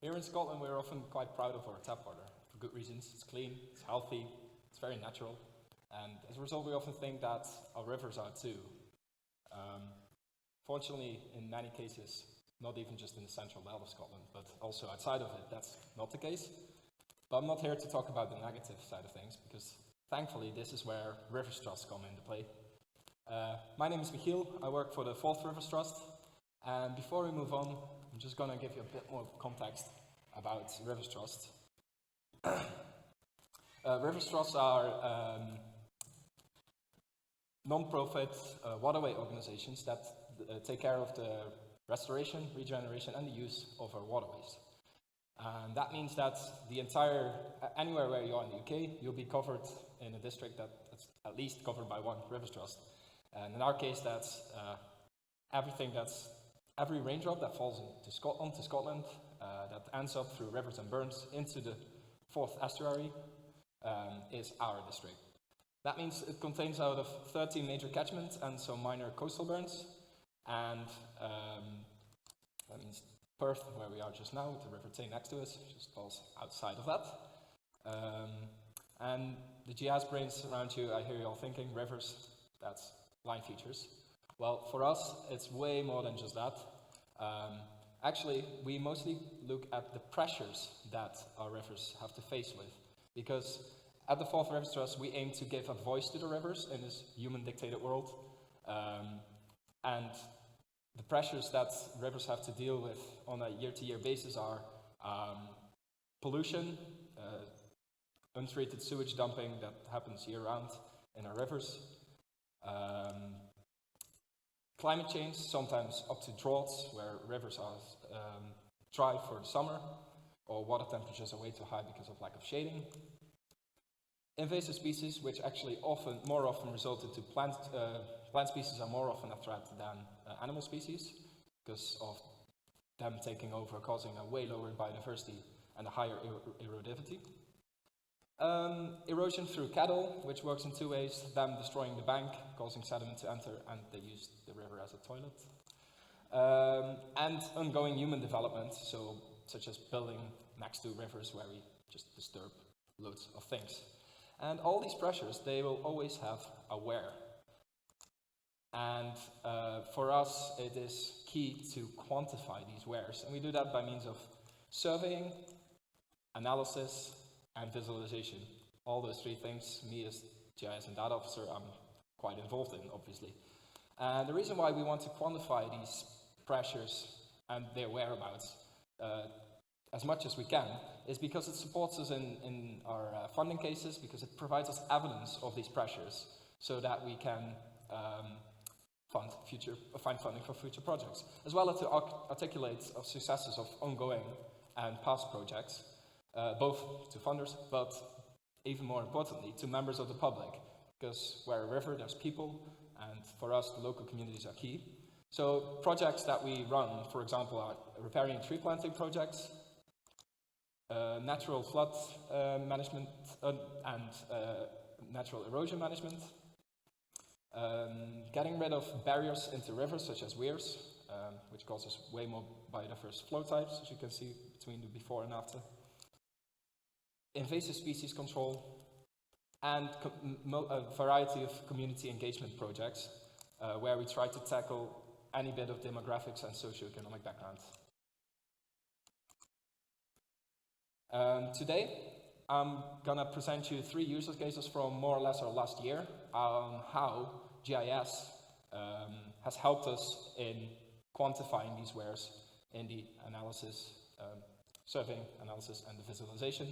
Here in Scotland, we're often quite proud of our tap water, for good reasons. It's clean, it's healthy, it's very natural, and as a result, we often think that our rivers are too. Fortunately, in many cases, not even just in the central belt of Scotland, but also outside of it, that's not the case. But I'm not here to talk about the negative side of things, because thankfully, this is where Rivers Trust come into play. My name is Michiel, I work for the 4th Rivers Trust, and before we move on, I'm just going to give you a bit more context about Rivers Trust. Rivers Trusts are non-profit waterway organizations that take care of the restoration, regeneration and the use of our waterways. And that means that the entire, anywhere where you are in the UK, you'll be covered in a district that's at least covered by one Rivers Trust. And in our case, that's every raindrop that falls onto Scotland, that ends up through rivers and burns into the 4th estuary, is our district. That means it contains out of 13 major catchments and some minor coastal burns, and that means Perth, where we are just now, with the River Tay next to us, just falls outside of that. And the GIS brains around you, I hear you all thinking, rivers, that's line features. Well, for us, it's way more than just that. Actually, we mostly look at the pressures that our rivers have to face with, because at the 4th Rivers Trust, we aim to give a voice to the rivers in this human-dictated world. And the pressures that rivers have to deal with on a year-to-year basis are pollution, untreated sewage dumping that happens year-round in our rivers, climate change, sometimes up to droughts, where rivers are dry for the summer, or water temperatures are way too high because of lack of shading. Invasive species, which actually more often result into plant species are more often a threat than animal species, because of them taking over, causing a way lower biodiversity and a higher erodivity. Erosion through cattle, which works in two ways, them destroying the bank, causing sediment to enter, and they use the river as a toilet. And ongoing human development, such as building next to rivers where we just disturb loads of things. And all these pressures, they will always have a where. And for us, it is key to quantify these wheres. And we do that by means of surveying, analysis, and visualization. All those three things, me as GIS and data officer, I'm quite involved in, obviously. And the reason why we want to quantify these pressures and their whereabouts as much as we can is because it supports us in our funding cases, because it provides us evidence of these pressures so that we can find funding for future projects, as well as to articulate successes of ongoing and past projects, both to funders, but even more importantly, to members of the public, because where a river, there's people, and for us, the local communities are key. So projects that we run, for example, are riparian tree planting projects, natural flood management, and natural erosion management, getting rid of barriers into rivers, such as weirs, which causes way more biodiverse flow types, as you can see between the before and after. Invasive species control, and a variety of community engagement projects, where we try to tackle any bit of demographics and socioeconomic background. Today, I'm going to present you 3 use cases from more or less our last year on how GIS has helped us in quantifying these wheres in the analysis, surveying, analysis, and the visualization.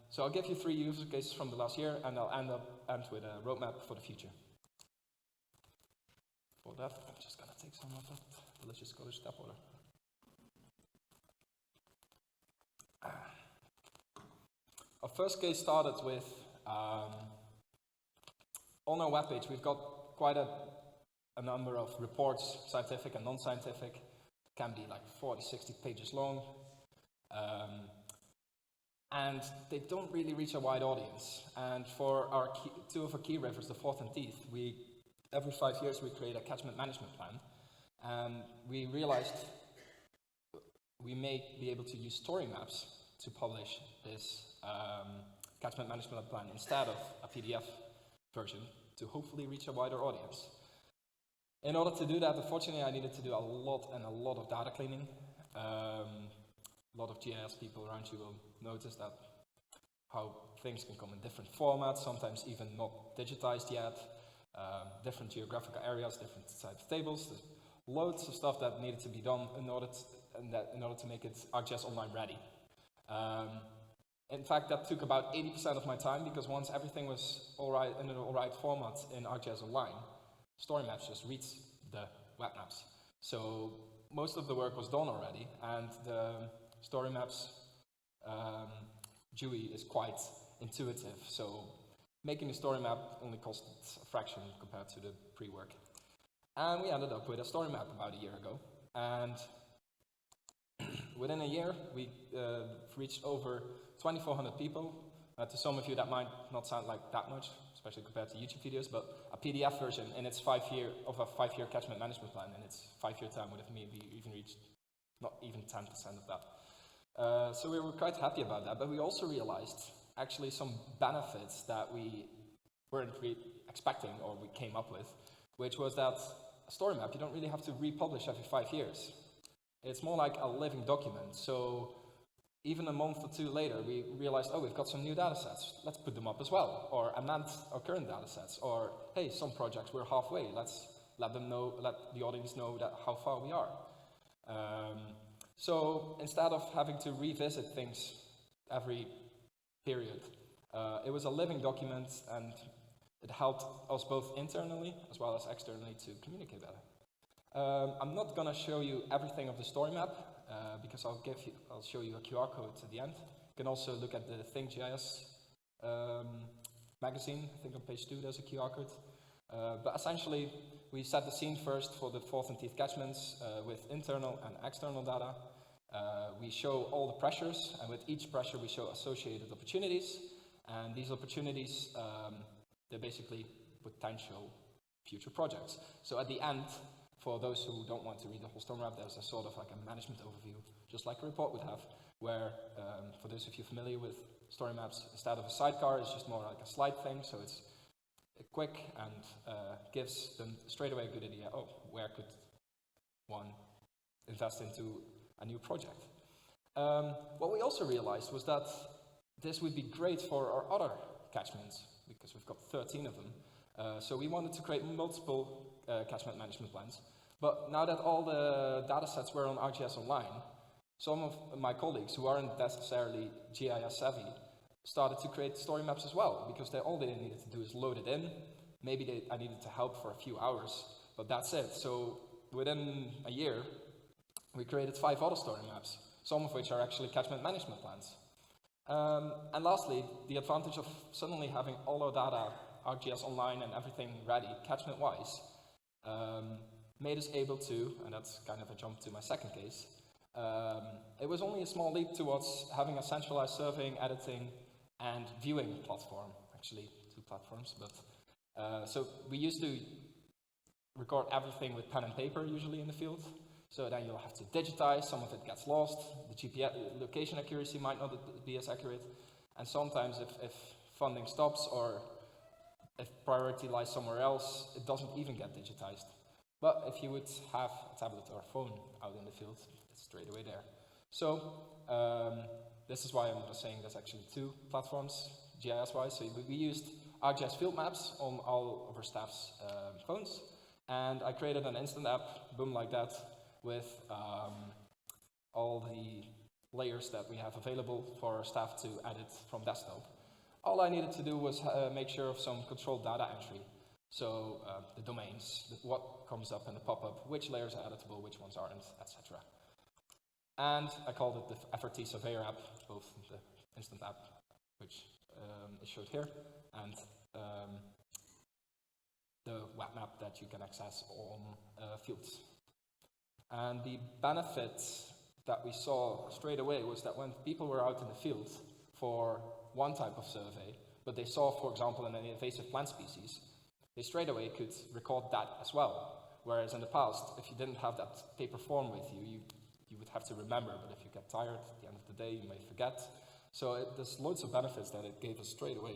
So I'll give you 3 use cases from the last year, and I'll end with a roadmap for the future. For that, I'm just going to take some of that delicious Scottish tap water. Our first case started with, on our webpage, we've got quite a number of reports, scientific and non-scientific, can be like 40, 60 pages long, and they don't really reach a wide audience. And for our two of our key rivers, the Forth and Teith, every 5 years we create a catchment management plan, and we realized we may be able to use story maps to publish this catchment management plan instead of a PDF version to hopefully reach a wider audience. In order to do that, unfortunately, I needed to do a lot of data cleaning. A lot of GIS people around you will notice that how things can come in different formats, sometimes even not digitized yet, different geographical areas, different types of tables. There's loads of stuff that needed to be done in order to make it ArcGIS Online ready. In fact, that took about 80% of my time, because once everything was alright in an alright format in ArcGIS Online, story maps just reads the web maps. So most of the work was done already, and the story maps GUI is quite intuitive. So making a story map only cost a fraction compared to the pre-work. And we ended up with a story map about a year ago. And within a year, we reached over 2,400 people. To some of you, that might not sound like that much, especially compared to YouTube videos, but a PDF version in its 5-year catchment management plan in its 5-year time would have maybe even reached not even 10% of that. So we were quite happy about that, but we also realized actually some benefits that we weren't expecting, or we came up with, which was that a story map you don't really have to republish every 5 years. It's more like a living document. So even a month or two later, we realized, oh, we've got some new data sets. Let's put them up as well, or amend our current data sets, or hey, some projects we're halfway. Let's let the audience know that how far we are. So instead of having to revisit things every period, it was a living document, and it helped us both internally as well as externally to communicate better. I'm not going to show you everything of the story map, because I'll show you a QR code at the end. You can also look at the ThinkGIS magazine. I think on page 2 there's a QR code. But essentially, we set the scene first for the 4th and 10th catchments with internal and external data. We show all the pressures, and with each pressure we show associated opportunities. And these opportunities, they're basically potential future projects. So at the end, for those who don't want to read the whole story map, there's a sort of like a management overview, just like a report would have, where, for those of you familiar with story maps, instead of a sidecar, it's just more like a slide thing, so it's quick and gives them straight away a good idea, oh, where could one invest into a new project. What we also realized was that this would be great for our other catchments, because we've got 13 of them. So we wanted to create multiple catchment management plans. But now that all the data sets were on ArcGIS Online, some of my colleagues who aren't necessarily GIS savvy started to create story maps as well, because all they needed to do is load it in. Maybe I needed to help for a few hours, but that's it. So within a year, we created 5 other story maps, some of which are actually catchment management plans. And lastly, the advantage of suddenly having all our data, ArcGIS Online and everything ready, catchment-wise, made us able to, and that's kind of a jump to my second case, it was only a small leap towards having a centralized surveying, editing, and viewing platform. Actually, 2 platforms, but so we used to record everything with pen and paper usually in the field. So then you'll have to digitize, some of it gets lost, the GPS location accuracy might not be as accurate, and sometimes if funding stops or if priority lies somewhere else, it doesn't even get digitized. But if you would have a tablet or a phone out in the field, it's straight away there. So this is why I'm just saying there's actually 2 platforms, GIS-wise. So we used ArcGIS field maps on all of our staff's phones, and I created an instant app, boom, like that, with all the layers that we have available for our staff to edit from desktop. All I needed to do was make sure of some controlled data entry. So the domains, what comes up in the pop-up, which layers are editable, which ones aren't, etc. And I called it the FRT Surveyor app, both the instant app, which is showed here, and the web map that you can access on fields. And the benefit that we saw straight away was that when people were out in the field for one type of survey, but they saw, for example, an invasive plant species, they straight away could record that as well. Whereas in the past, if you didn't have that paper form with you, you would have to remember, but if you get tired at the end of the day, you may forget. So there's loads of benefits that it gave us straight away.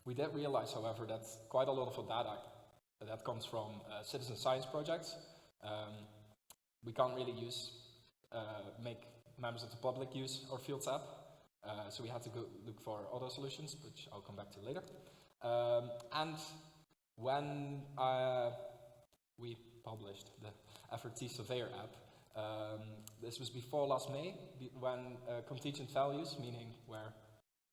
We did realize, however, that quite a lot of our data that comes from citizen science projects, we can't really make members of the public use our Fields app. So we had to go look for other solutions, which I'll come back to later. And when we published the FRT Surveyor app, this was before last May, when contingent values, meaning where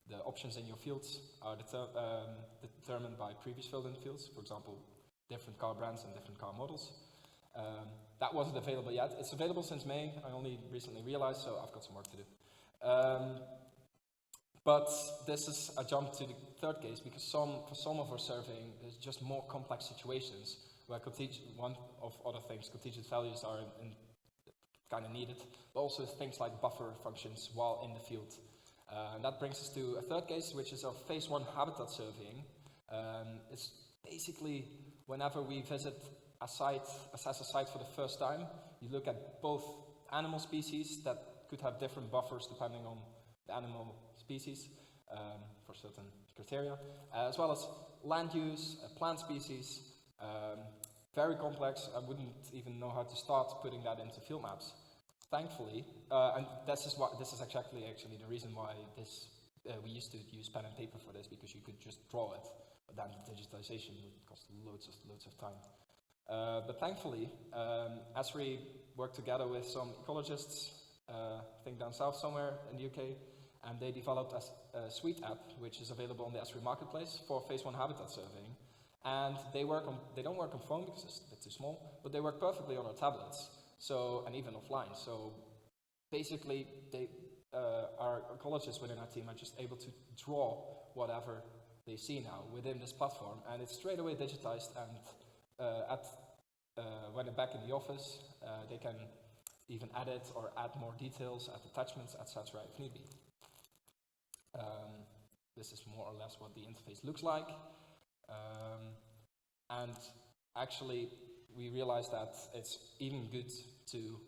the options in your fields are determined by previous filled-in fields, for example, different car brands and different car models. That wasn't available yet. It's available since May. I only recently realized, so I've got some work to do. But this is a jump to the third case, because for some of our surveying, there's just more complex situations where one of other things, contingent values are kind of needed, but also things like buffer functions while in the field. And that brings us to a third case, which is our phase 1 habitat surveying. It's basically whenever we visit a site, assess a site for the first time, you look at both animal species that could have different buffers depending on the animal species for certain criteria, as well as land use, plant species. Very complex. I wouldn't even know how to start putting that into field maps. Thankfully, and this is actually the reason why we used to use pen and paper for this, because you could just draw it, but then digitalization would cost loads of time. But thankfully, Esri worked together with some ecologists, I think down south somewhere in the UK, and they developed a Suite app, which is available on the Esri marketplace for phase 1 habitat surveying. And they don't work on phone because it's a bit too small, but they work perfectly on our tablets. So, and even offline. So basically, our ecologists within our team are just able to draw whatever they see now within this platform, and it's straight away digitized. And when they're back in the office, they can even edit or add more details, add attachments, etc. if need be. This is more or less what the interface looks like. And actually, we realized that it's even good to,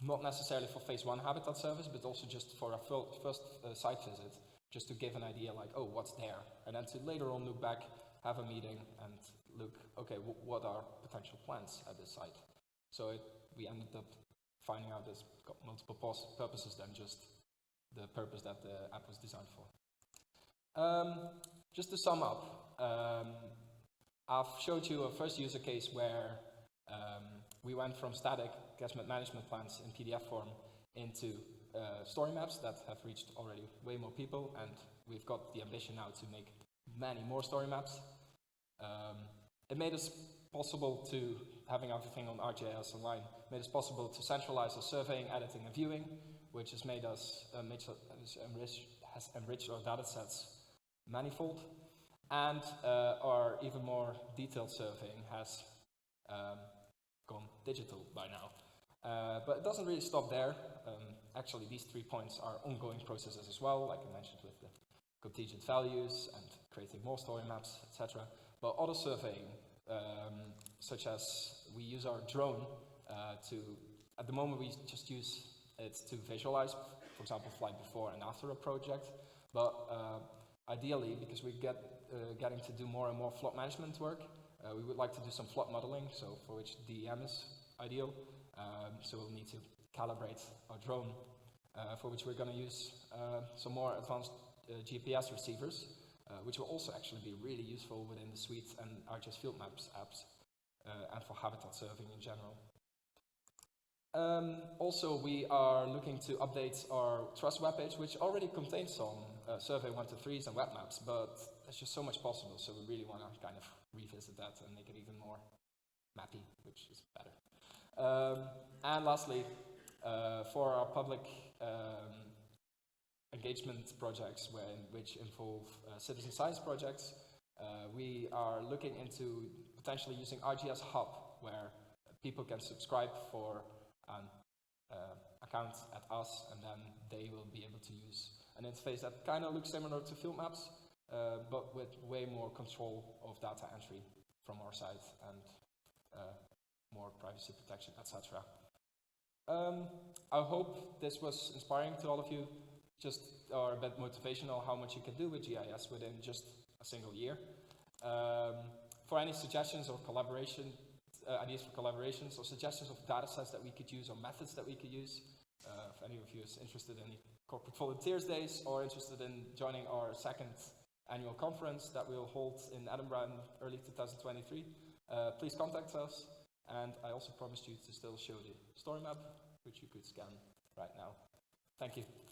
not necessarily for phase 1 habitat service, but also just for a first site visit, just to give an idea like, oh, what's there? And then to later on look back, have a meeting and look, okay, what are potential plans at this site? So we ended up finding out it's got multiple purposes than just the purpose that the app was designed for. Just to sum up, I've showed you a first user case where we went from static catchment management plans in PDF form into story maps that have reached already way more people, and we've got the ambition now to make many more story maps. It made us possible to, having everything on ArcGIS Online, made us possible to centralize our surveying, editing, and viewing, which has made us has enriched our data sets manifold, and our even more detailed surveying has gone digital by now. But it doesn't really stop there. Actually, these 3 points are ongoing processes as well, like I mentioned with the contingent values and creating more story maps, etc. But other surveying, such as we use our drone at the moment we just use it to visualize, for example, flight before and after a project. But ideally, because we're getting to do more and more flood management work, we would like to do some flood modeling, so for which DEM is ideal. So we'll need to calibrate our drone, for which we're going to use some more advanced GPS receivers, which will also actually be really useful within the Suite and ArcGIS Field Maps apps, and for habitat surveying in general. Also, we are looking to update our Trust webpage, which already contains some survey 1 to 3s and web maps, but there's just so much possible, so we really want to kind of revisit that and make it even more mappy, which is better. And lastly, for our public engagement projects which involve citizen science projects, we are looking into potentially using ArcGIS Hub, where people can subscribe for an account at us, and then they will be able to use an interface that kind of looks similar to field maps, but with way more control of data entry from our side, and more privacy protection, etc. I hope this was inspiring to all of you, or a bit motivational how much you can do with GIS within just a single year. For any suggestions or ideas for collaborations, or suggestions of data sets that we could use, or methods that we could use, if any of you is interested in Corporate Volunteers Days, or interested in joining our second annual conference that we'll hold in Edinburgh in early 2023, please contact us. And I also promised you to still show the story map, which you could scan right now. Thank you.